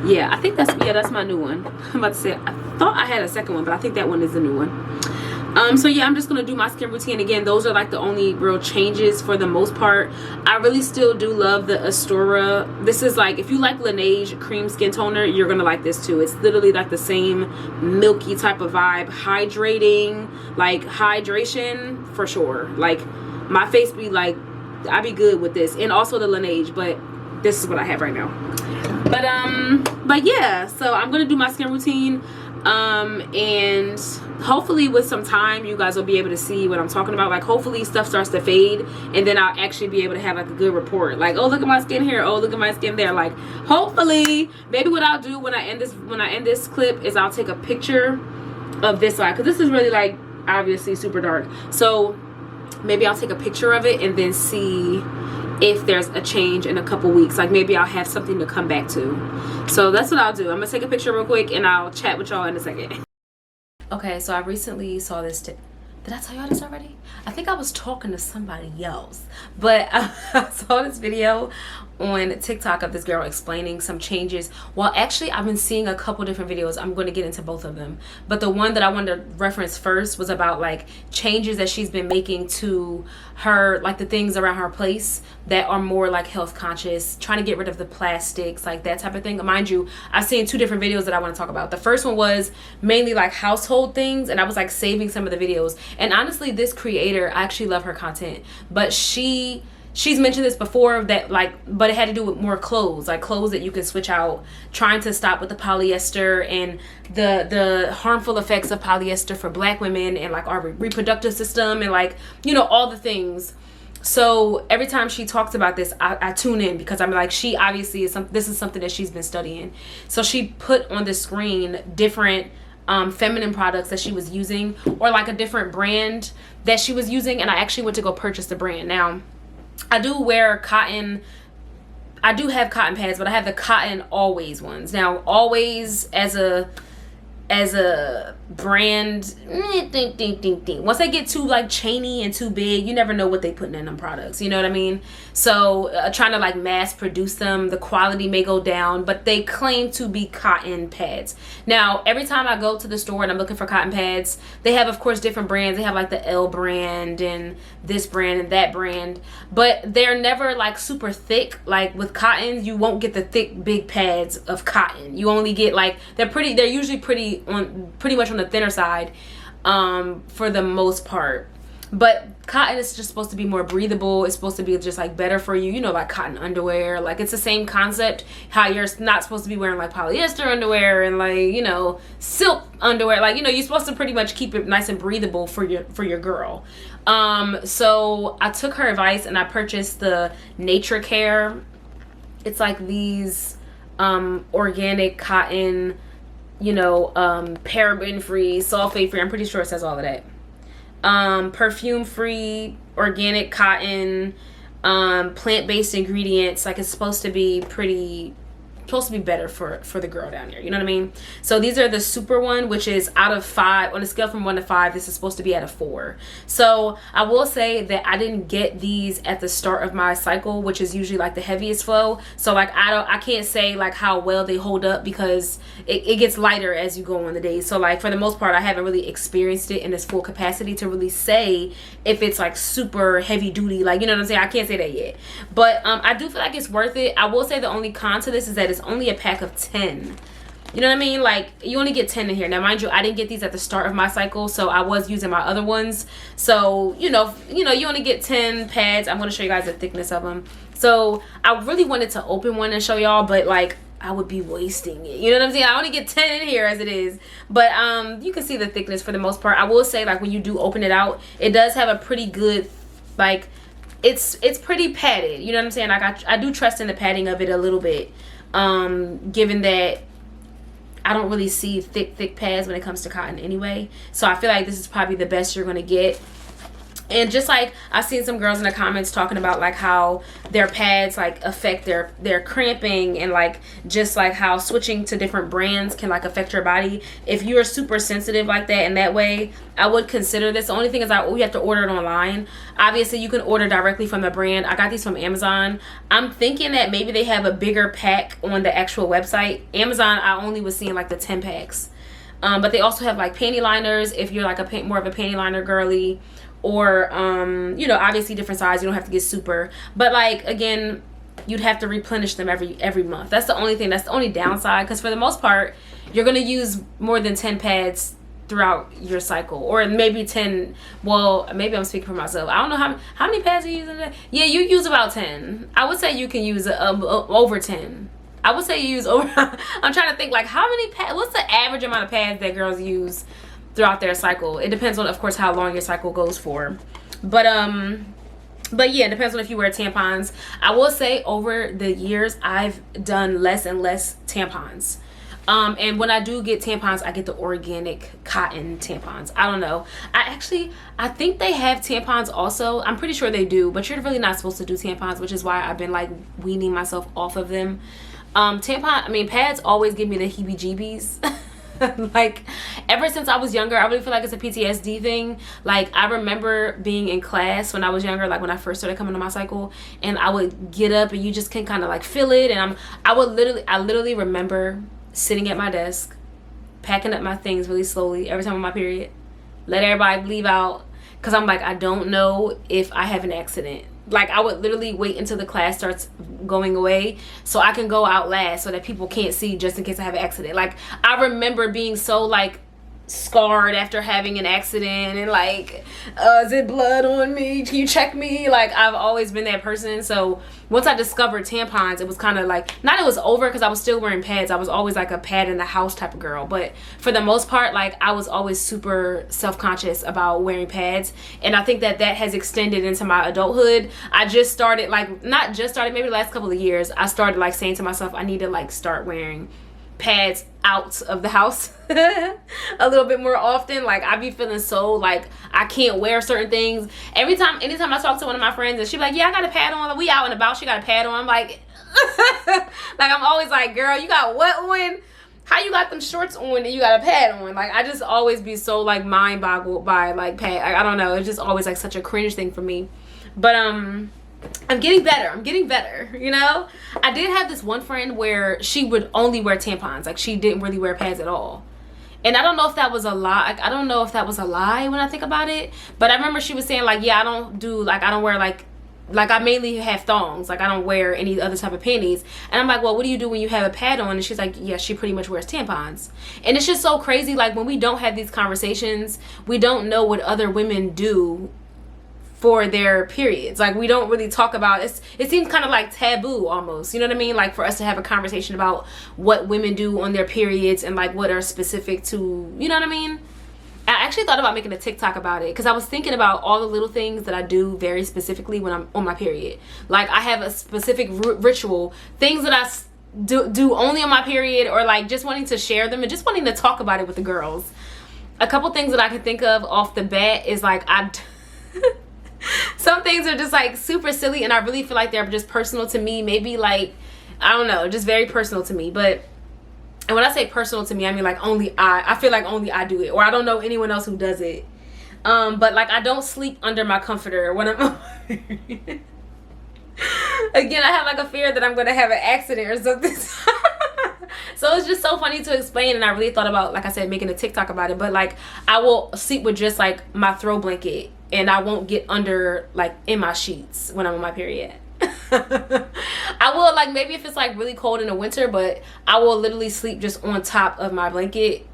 yeah, I think that's my new one. I'm about to say, I thought I had a second one, but I think that one is the new one. So yeah, I'm just gonna do my skin routine again. Those are like the only real changes for the most part. I really still do love the Astora. This is like, if you like Laneige cream skin toner, you're gonna like this too. It's literally like the same milky type of vibe, hydrating, like hydration for sure. Like my face be like, I be good with this, and also the Laneige, but this is what I have right now. But yeah, so I'm gonna do my skin routine, and hopefully with some time you guys will be able to see what I'm talking about. Like, hopefully stuff starts to fade, and then I'll actually be able to have like a good report, like, oh, look at my skin here, oh, look at my skin there. Like, hopefully, maybe what I'll do when I end this clip is I'll take a picture of this side, because this is really, like, obviously super dark. So maybe I'll take a picture of it and then see if there's a change in a couple weeks. Like, maybe I'll have something to come back to. So that's what I'll do. I'm gonna take a picture real quick and I'll chat with y'all in a second. Okay, so I recently saw this tip. Did I tell y'all this already? I think I was talking to somebody else, but I saw this video on TikTok of this girl explaining some changes. Well, actually, I've been seeing a couple different videos. I'm going to get into both of them, but the one that I wanted to reference first was about like changes that she's been making to her, like the things around her place that are more like health conscious, trying to get rid of the plastics, like that type of thing. Mind you, I've seen two different videos that I want to talk about. The first one was mainly like household things, and I was like saving some of the videos. And honestly, this creator, I actually love her content, but she's mentioned this before, that like, but it had to do with more clothes, like clothes that you can switch out, trying to stop with the polyester and the harmful effects of polyester for Black women and like our reproductive system, and like, you know, all the things. So every time she talks about this, I tune in, because I'm like, she obviously this is something that she's been studying. So she put on the screen different feminine products that she was using, or like a different brand that she was using, and I actually went to go purchase the brand. Now, I do wear cotton, I do have cotton pads, but I have the cotton Always ones. Now, Always as a as a brand, once they get too like chainy and too big, you never know what they putting in them products, you know what I mean? So trying to like mass produce them, the quality may go down, but they claim to be cotton pads. Now every time I go to the store and I'm looking for cotton pads, they have of course different brands. They have like the L brand and this brand and that brand, but they're never like super thick. Like with cotton, you won't get the thick big pads of cotton. You only get like, they're usually pretty much on the thinner side for the most part. But cotton is just supposed to be more breathable. It's supposed to be just like better for you, you know, like cotton underwear. Like it's the same concept, how you're not supposed to be wearing like polyester underwear and like, you know, silk underwear. Like, you know, you're supposed to pretty much keep it nice and breathable for your girl. So I took her advice and I purchased the Nature Care. It's like these organic cotton, you know, paraben free, sulfate free. I'm pretty sure it says all of that. Perfume free, organic cotton, plant-based ingredients. Like it's supposed to be better for the girl down here, you know what I mean? So these are the super one, which is out of 5 on a scale from 1 to 5. This is supposed to be at a 4. So I will say that I didn't get these at the start of my cycle, which is usually like the heaviest flow. So like I can't say like how well they hold up, because it gets lighter as you go on the days. So like for the most part, I haven't really experienced it in its full capacity to really say if it's like super heavy duty, like, you know what I'm saying? I can't say that yet, but I do feel like it's worth it. I will say the only con to this is that it's only a pack of 10. You know what I mean? Like you only get 10 in here. Now mind you, I didn't get these at the start of my cycle, so I was using my other ones. So you know you only get 10 pads. I'm going to show you guys the thickness of them. So I really wanted to open one and show y'all, but like I would be wasting it, you know what I'm saying? I only get 10 in here as it is, but you can see the thickness for the most part. I will say, like, when you do open it out, it does have a pretty good, like, it's pretty padded, you know what I'm saying? Like I do trust in the padding of it a little bit, given that I don't really see thick pads when it comes to cotton anyway. So I feel like this is probably the best you're gonna get. And just like I've seen some girls in the comments talking about like how their pads like affect their cramping, and like just like how switching to different brands can like affect your body. If you're super sensitive like that in that way, I would consider this. The only thing is we have to order it online. Obviously you can order directly from the brand. I got these from Amazon. I'm thinking that maybe they have a bigger pack on the actual website. Amazon, I only was seeing like the 10 packs. But they also have like panty liners if you're like more of a panty liner girly, or you know, obviously different size. You don't have to get super, but like again, you'd have to replenish them every month. That's the only thing. That's the only downside, because for the most part you're going to use more than 10 pads throughout your cycle, or maybe 10. Well, maybe I'm speaking for myself. I don't know how many pads you use in that. Yeah, you use about 10. I would say you can use over 10. I would say you use over I'm trying to think like how many pads, what's the average amount of pads that girls use throughout their cycle? It depends on, of course, how long your cycle goes for, but yeah, it depends on if you wear tampons. I will say over the years I've done less and less tampons, and when I do get tampons, I get the organic cotton tampons. I don't know, I think they have tampons also. I'm pretty sure they do, but you're really not supposed to do tampons, which is why I've been like weaning myself off of them. Pads always give me the heebie-jeebies. Like ever since I was younger, I really feel like it's a PTSD thing. Like I remember being in class when I was younger, like when I first started coming to my cycle, and I would get up and you just can kind of like feel it, and I literally remember sitting at my desk packing up my things really slowly every time on my period, let everybody leave out, because I'm like, I don't know if I have an accident. Like I would literally wait until the class starts going away so I can go out last, so that people can't see, just in case I have an accident. Like I remember being so like scarred after having an accident, and like is it blood on me, can you check me? Like I've always been that person. So once I discovered tampons, it was kind of like, not it was over, because I was still wearing pads. I was always like a pad in the house type of girl, but for the most part, like I was always super self-conscious about wearing pads, and I think that has extended into my adulthood. I just started, like not just started, maybe the last couple of years, I started like saying to myself, I need to like start wearing pads out of the house a little bit more often. Like I be feeling so like I can't wear certain things. Anytime I talk to one of my friends and she be like, yeah, I got a pad on, we out and about, she got a pad on, I'm like like I'm always like, girl, you got what on? how you got them shorts on and you got a pad on? Like, I just always be so like mind boggled by like pad. I don't know, it's just always like such a cringe thing for me. But I'm getting better, you know. I did have this one friend where she would only wear tampons, like she didn't really wear pads at all. And I don't know if that was a lie. Like, I don't know if that was a lie when I think about it. But I remember she was saying like, yeah, I don't wear like I mainly have thongs. Like, I don't wear any other type of panties. And I'm like, well, what do you do when you have a pad on? And she's like, yeah, she pretty much wears tampons. And it's just so crazy. Like, when we don't have these conversations, we don't know what other women do for their periods. Like, we don't really talk about it. It seems kind of like taboo almost, you know what I mean? Like, for us to have a conversation about what women do on their periods and like what are specific to, you know what I mean? I actually thought about making a TikTok about it because I was thinking about all the little things that I do very specifically when I'm on my period. Like, I have a specific ritual, things that I do only on my period, or like just wanting to share them and just wanting to talk about it with the girls. A couple things that I can think of off the bat is like, some things are just like super silly and I really feel like they're just personal to me. Maybe like, I don't know, just very personal to me. But, and when I say personal to me, I mean like only I feel like only I do it, or I don't know anyone else who does it. But like, I don't sleep under my comforter when I'm again, I have like a fear that I'm gonna have an accident or something. So it's just so funny to explain, and I really thought about, like I said, making a TikTok about it. But like, I will sleep with just like my throw blanket, and I won't get under like in my sheets when I'm on my period. I will, like, maybe if it's like really cold in the winter, but I will literally sleep just on top of my blanket.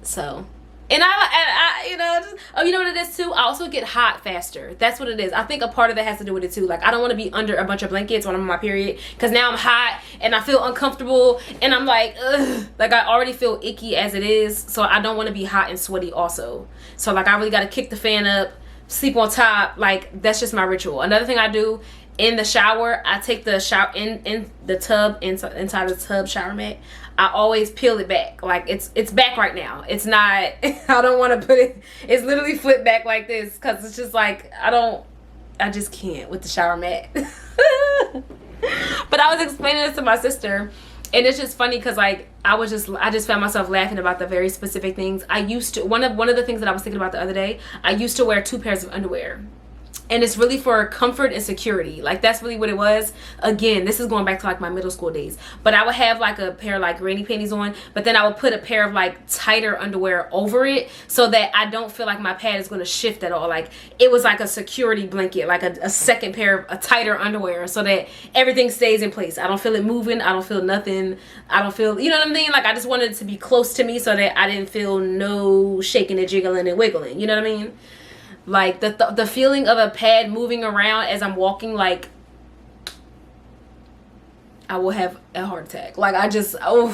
So, and I you know, just, oh, you know what it is too? I also get hot faster. That's what it is. I think a part of that has to do with it too. Like, I don't want to be under a bunch of blankets when I'm on my period, because now I'm hot and I feel uncomfortable and I'm like, ugh. Like, I already feel icky as it is, so I don't want to be hot and sweaty also. So like, I really got to kick the fan up, sleep on top. Like, that's just my ritual. Another thing I do in the shower, I take the shower in the tub, inside the tub shower mat. I always peel it back. Like, it's back right now. It's not, I don't want to put it, it's literally flipped back like this, because it's just like, I just can't with the shower mat. But I was explaining this to my sister, and it's just funny because like, I just found myself laughing about the very specific things. I used to, one of the things that I was thinking about the other day, I used to wear 2 pairs of underwear. And it's really for comfort and security. Like, that's really what it was. Again, this is going back to like my middle school days. But I would have like a pair of like granny panties on, but then I would put a pair of like tighter underwear over it so that I don't feel like my pad is going to shift at all. Like, it was like a security blanket, like a second pair of a tighter underwear, so that everything stays in place. I don't feel it moving. I don't feel nothing. I don't feel, you know what I mean? Like, I just wanted it to be close to me so that I didn't feel no shaking and jiggling and wiggling. You know what I mean? Like, the feeling of a pad moving around as I'm walking, like, I will have a heart attack. Like, I just, oh,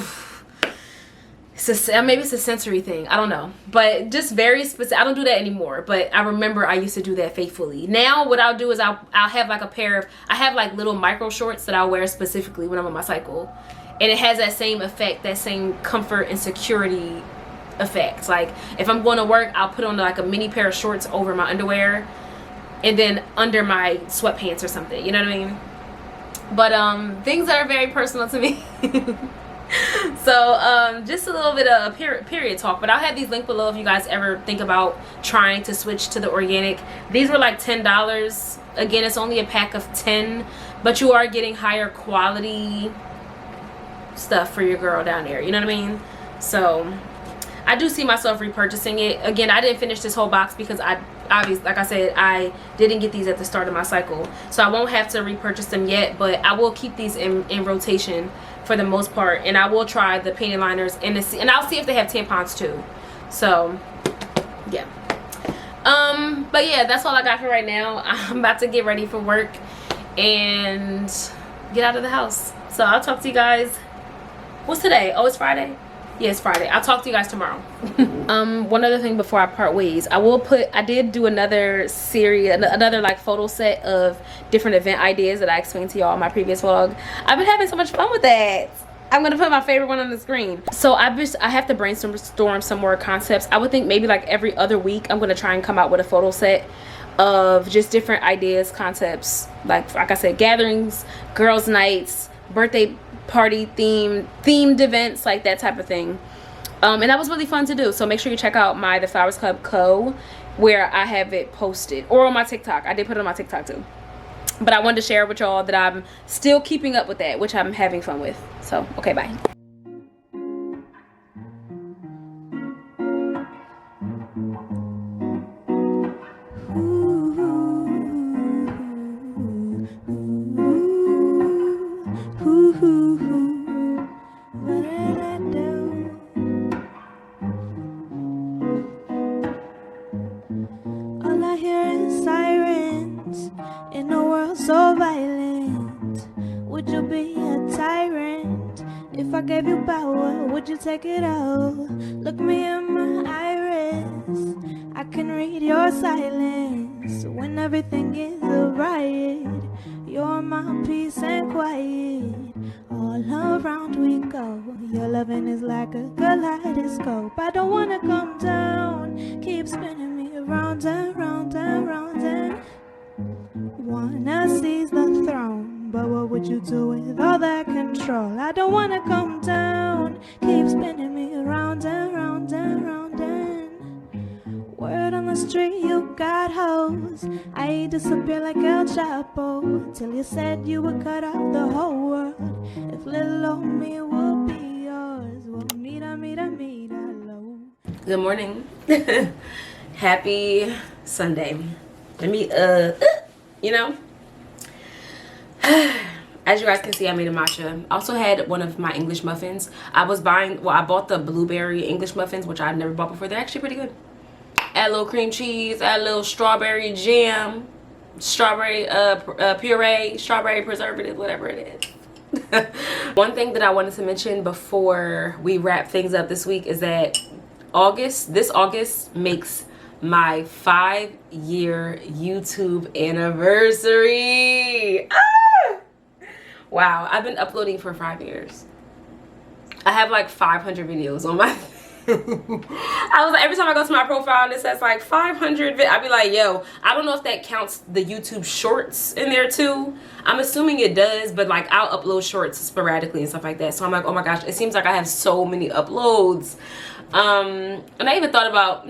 maybe it's a sensory thing. I don't know. But just very specific. I don't do that anymore. But I remember I used to do that faithfully. Now what I'll do is I'll have like a pair of, I have like little micro shorts that I'll wear specifically when I'm on my cycle. And it has that same effect, that same comfort and security effects. Like, if I'm going to work, I'll put on like a mini pair of shorts over my underwear and then under my sweatpants or something, you know what I mean? But things that are very personal to me. So just a little bit of period talk, but I'll have these linked below if you guys ever think about trying to switch to the organic. These were like $10. Again, it's only a pack of 10, but you are getting higher quality stuff for your girl down there, you know what I mean? So I do see myself repurchasing it. Again, I didn't finish this whole box because I obviously, like I said, I didn't get these at the start of my cycle, so I won't have to repurchase them yet, but I will keep these in rotation for the most part, and I will try the panty liners and I'll see if they have tampons too. So yeah, but yeah, that's all I got for right now. I'm about to get ready for work and get out of the house, so I'll talk to you guys. What's today? Oh, it's Friday. Yeah, it's Friday. I'll talk to you guys tomorrow. One other thing before I part ways, I did do another series, another like photo set of different event ideas that I explained to y'all in my previous vlog. I've been having so much fun with that. I'm gonna put my favorite one on the screen. So I have to brainstorm some more concepts. I would think maybe like every other week I'm gonna try and come out with a photo set of just different ideas, concepts, like I said, gatherings, girls' nights, birthday party themed events, like that type of thing. And that was really fun to do. So make sure you check out my The Flowers Club Co, where I have it posted, or on my TikTok. I did put it on my TikTok too. But I wanted to share with y'all that I'm still keeping up with that, which I'm having fun with. So, okay, bye. All I hear is sirens in a world so violent. Would you be a tyrant? If I gave you power, would you take it out? Look me in my iris, I can read your silence. When everything is a riot, you're my peace and quiet. All around we go, your loving is like a kaleidoscope. I don't wanna come down, keep spinning me around and round and round and wanna seize the throne. But what would you do with all that control? I don't wanna come down, keep spinning me around and round and round and word on the street, you got hoes. I disappear like El Chapo till you said you would cut off the whole world. If little old me will be yours, we'll meet, hello. Good morning. Happy Sunday. Let me, you know. As you guys can see, I made a matcha. I also had one of my English muffins. I bought the blueberry English muffins, which I've never bought before. They're actually pretty good. Add a little cream cheese, add a little strawberry jam, strawberry puree, strawberry preservative, whatever it is. One thing that I wanted to mention before we wrap things up this week is that this August makes my 5-year YouTube anniversary. Ah! Wow, I've been uploading for 5 years. I have like 500 videos on my I was like, every time I go to my profile and it says like 500 I'd be like, yo, I don't know if that counts the YouTube shorts in there too. I'm assuming it does, but like I'll upload shorts sporadically and stuff like that. So I'm like, oh my gosh, it seems like I have so many uploads. And I even thought about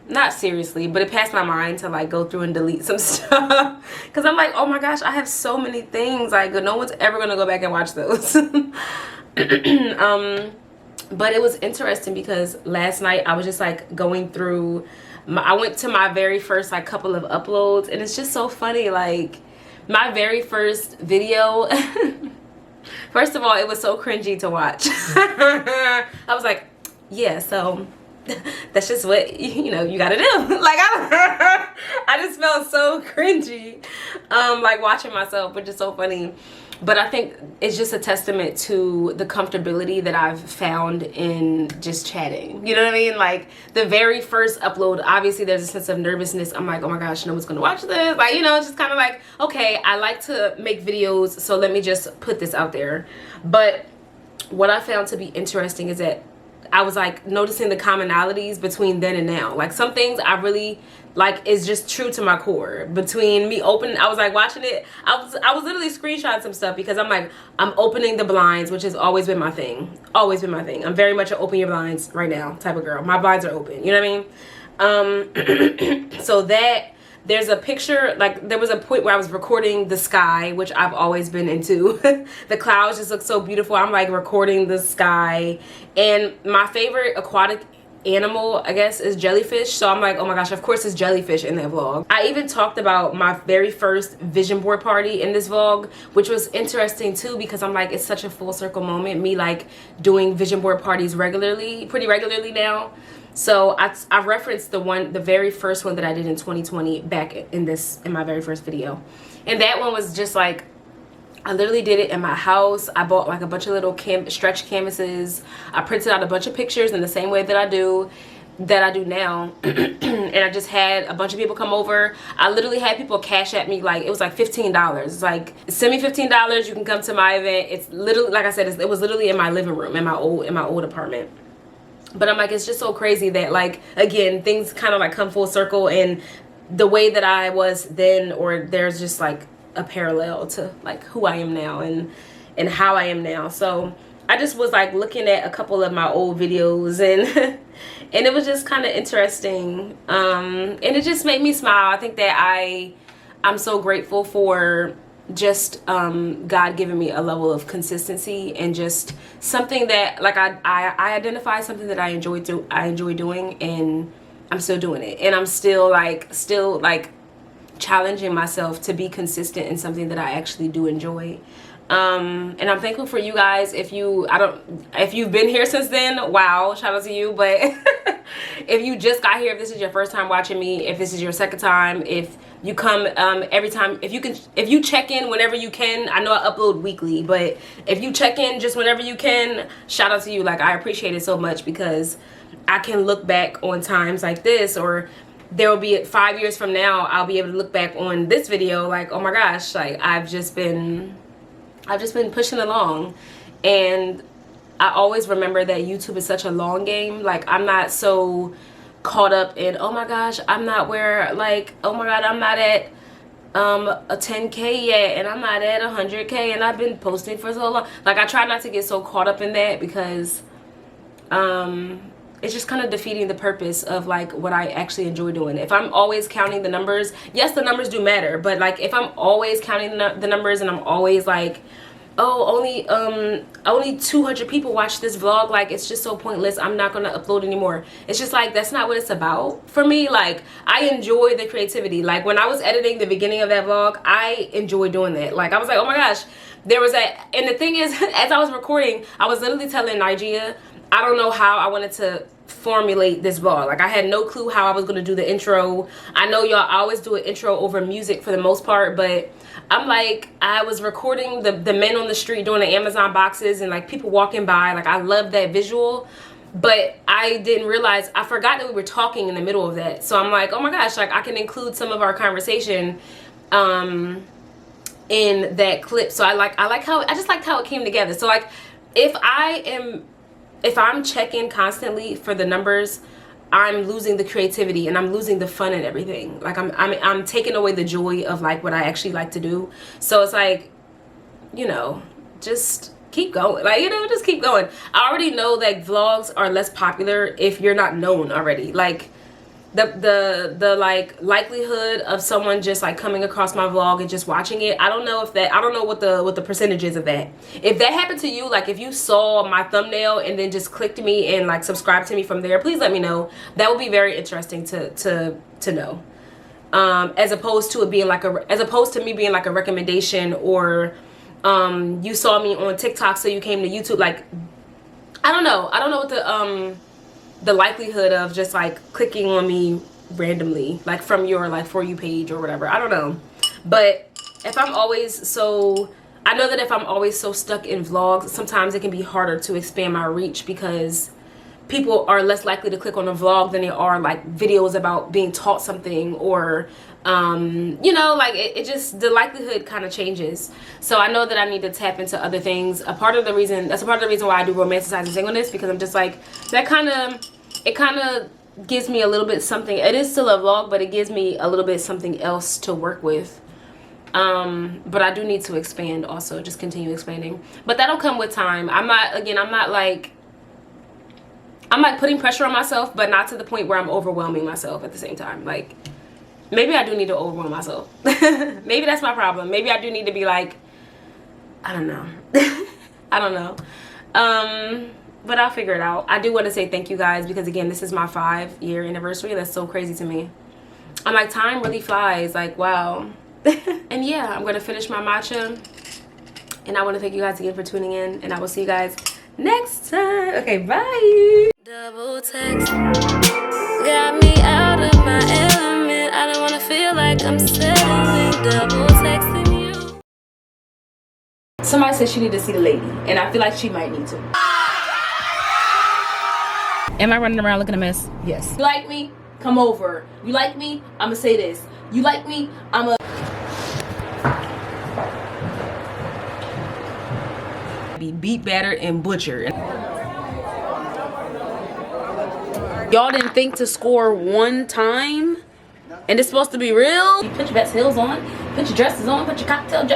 not seriously, but it passed my mind to like go through and delete some stuff because I'm like, oh my gosh, I have so many things, like no one's ever gonna go back and watch those. But it was interesting because last night I was just like going through I went to my very first like couple of uploads, and it's just so funny, like my very first video. First of all, it was so cringy to watch. I was like, yeah, so that's just what you gotta do. Like I just felt so cringy like watching myself, which is so funny. But I think it's just a testament to the comfortability that I've found in just chatting. You know what I mean? Like the very first upload, obviously there's a sense of nervousness. I'm like, oh my gosh, no one's gonna watch this. Like, it's just kind of like, okay, I like to make videos, so let me just put this out there. But what I found to be interesting is that I was like noticing the commonalities between then and now. Like some things I really like is just true to my core. Between me opening, I was like watching it, I was literally screenshotting some stuff because I'm like, I'm opening the blinds, which has always been my thing. Always been my thing. I'm very much an open your blinds right now type of girl. My blinds are open, you know what I mean? So that there's a picture, like there was a point where I was recording the sky, which I've always been into. The clouds just look so beautiful. I'm like recording the sky, and my favorite aquatic animal, I guess, is jellyfish. So I'm like, oh my gosh, of course it's jellyfish in that vlog. I even talked about my very first vision board party in this vlog, which was interesting too because I'm like, it's such a full circle moment, me like doing vision board parties pretty regularly now. So I referenced the very first one that I did in 2020 back in my very first video. And that one was just like, I literally did it in my house. I bought like a bunch of little stretch canvases. I printed out a bunch of pictures in the same way that I do now. And I just had a bunch of people come over. I literally had people cash at me, like it was like $15. It's like, send me $15, you can come to my event. It's literally, like I said, it was literally in my living room in my old apartment. But I'm like, it's just so crazy that like, again, things kind of like come full circle, and the way that I was then, or there's just like a parallel to like who I am now. And and how I am now. So I just was like looking at a couple of my old videos, and and it was just kind of interesting, and it just made me smile. I think that I'm so grateful for just God giving me a level of consistency, and just something that like I identify something that I enjoy doing, and I'm still doing it, and I'm still like challenging myself to be consistent in something that I actually do enjoy. And I'm thankful for you guys. If you've been here since then, wow, shout out to you. But if you just got here, if this is your first time watching me, if this is your second time, if you come every time, if you check in whenever you can. I know I upload weekly, but if you check in just whenever you can, shout out to you. Like, I appreciate it so much, because I can look back on times like this, or there will be 5 years from now, I'll be able to look back on this video like, oh my gosh, like I've just been pushing along. And I always remember that YouTube is such a long game. Like, I'm not so caught up in, oh my gosh, I'm not where, like, oh my god, I'm not at a 10K yet, and I'm not at 100K, and I've been posting for so long. Like, I try not to get so caught up in that, because it's just kind of defeating the purpose of like what I actually enjoy doing. If I'm always counting the numbers, yes, the numbers do matter, but like if I'm always counting the numbers, and I'm always like, oh, only 200 people watch this vlog, like it's just so pointless, I'm not gonna upload anymore. It's just like, that's not what it's about for me. Like, I enjoy the creativity. Like, when I was editing the beginning of that vlog, I enjoy doing that. Like, I was like, oh my gosh, there was that. And the thing is, as I was recording, I was literally telling Nigeria, I don't know how I wanted to formulate this vlog. Like, I had no clue how I was going to do the intro. I know y'all always do an intro over music for the most part, but I'm like, I was recording the men on the street doing the Amazon boxes, and like people walking by. Like, I love that visual, but I didn't realize, I forgot that we were talking in the middle of that. So I'm like, oh my gosh, like I can include some of our conversation in that clip. So I just liked how it came together. So like, if I'm checking constantly for the numbers, I'm losing the creativity, and I'm losing the fun and everything. Like, I'm taking away the joy of like what I actually like to do. So it's like, you know, just keep going. Like, you know, just keep going. I already know that vlogs are less popular if you're not known already. Like, the like likelihood of someone just like coming across my vlog and just watching it, I don't know what the percentage is of that. If that happened to you, like if you saw my thumbnail and then just clicked me and like subscribed to me from there, please let me know. That would be very interesting to know. As opposed to me being like a recommendation, or you saw me on TikTok so you came to YouTube. Like, I don't know what the likelihood of just like clicking on me randomly, like from your like For You page or whatever. I don't know. But if I'm always so, I know that if I'm always so stuck in vlogs, sometimes it can be harder to expand my reach, because people are less likely to click on a vlog than they are like videos about being taught something, or you know, like it just, the likelihood kind of changes. So I know that I need to tap into other things. That's a part of the reason why I do romanticizing singleness, because I'm just like, it kind of gives me a little bit something. It is still a vlog, but it gives me a little bit something else to work with. But I do need to expand also, just continue expanding, but that'll come with time. I'm like putting pressure on myself, but not to the point where I'm overwhelming myself at the same time. Like, maybe I do need to overwhelm myself. Maybe that's my problem. Maybe I do need to be like, I don't know. I don't know. But I'll figure it out. I do want to say thank you guys, because again, this is my 5-year anniversary. That's so crazy to me. I'm like, time really flies. Like, wow. And yeah, I'm going to finish my matcha. And I want to thank you guys again for tuning in. And I will see you guys next time. Okay, bye. Double text got me out of my element. I don't want to feel like I'm settling. Double texting you. Somebody said she need to see the lady, and I feel like she might need to. Am I running around looking a mess? Yes. You like me? Come over. You like me? I'ma say this. You like me? I'ma be beat, battered, and butchered. Y'all didn't think to score one time? And it's supposed to be real? You put your best heels on, put your dresses on, put your cocktail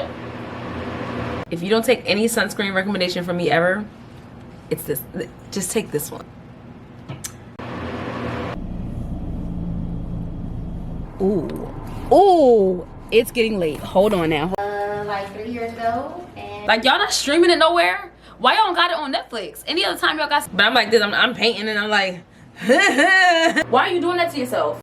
If you don't take any sunscreen recommendation from me ever, it's this. Just take this one. Ooh, it's getting late. Hold on now. Like 3 years ago, and Like, y'all not streaming it nowhere? Why y'all got it on Netflix? Any other time y'all got, but I'm like this, I'm painting and I'm like, why are you doing that to yourself?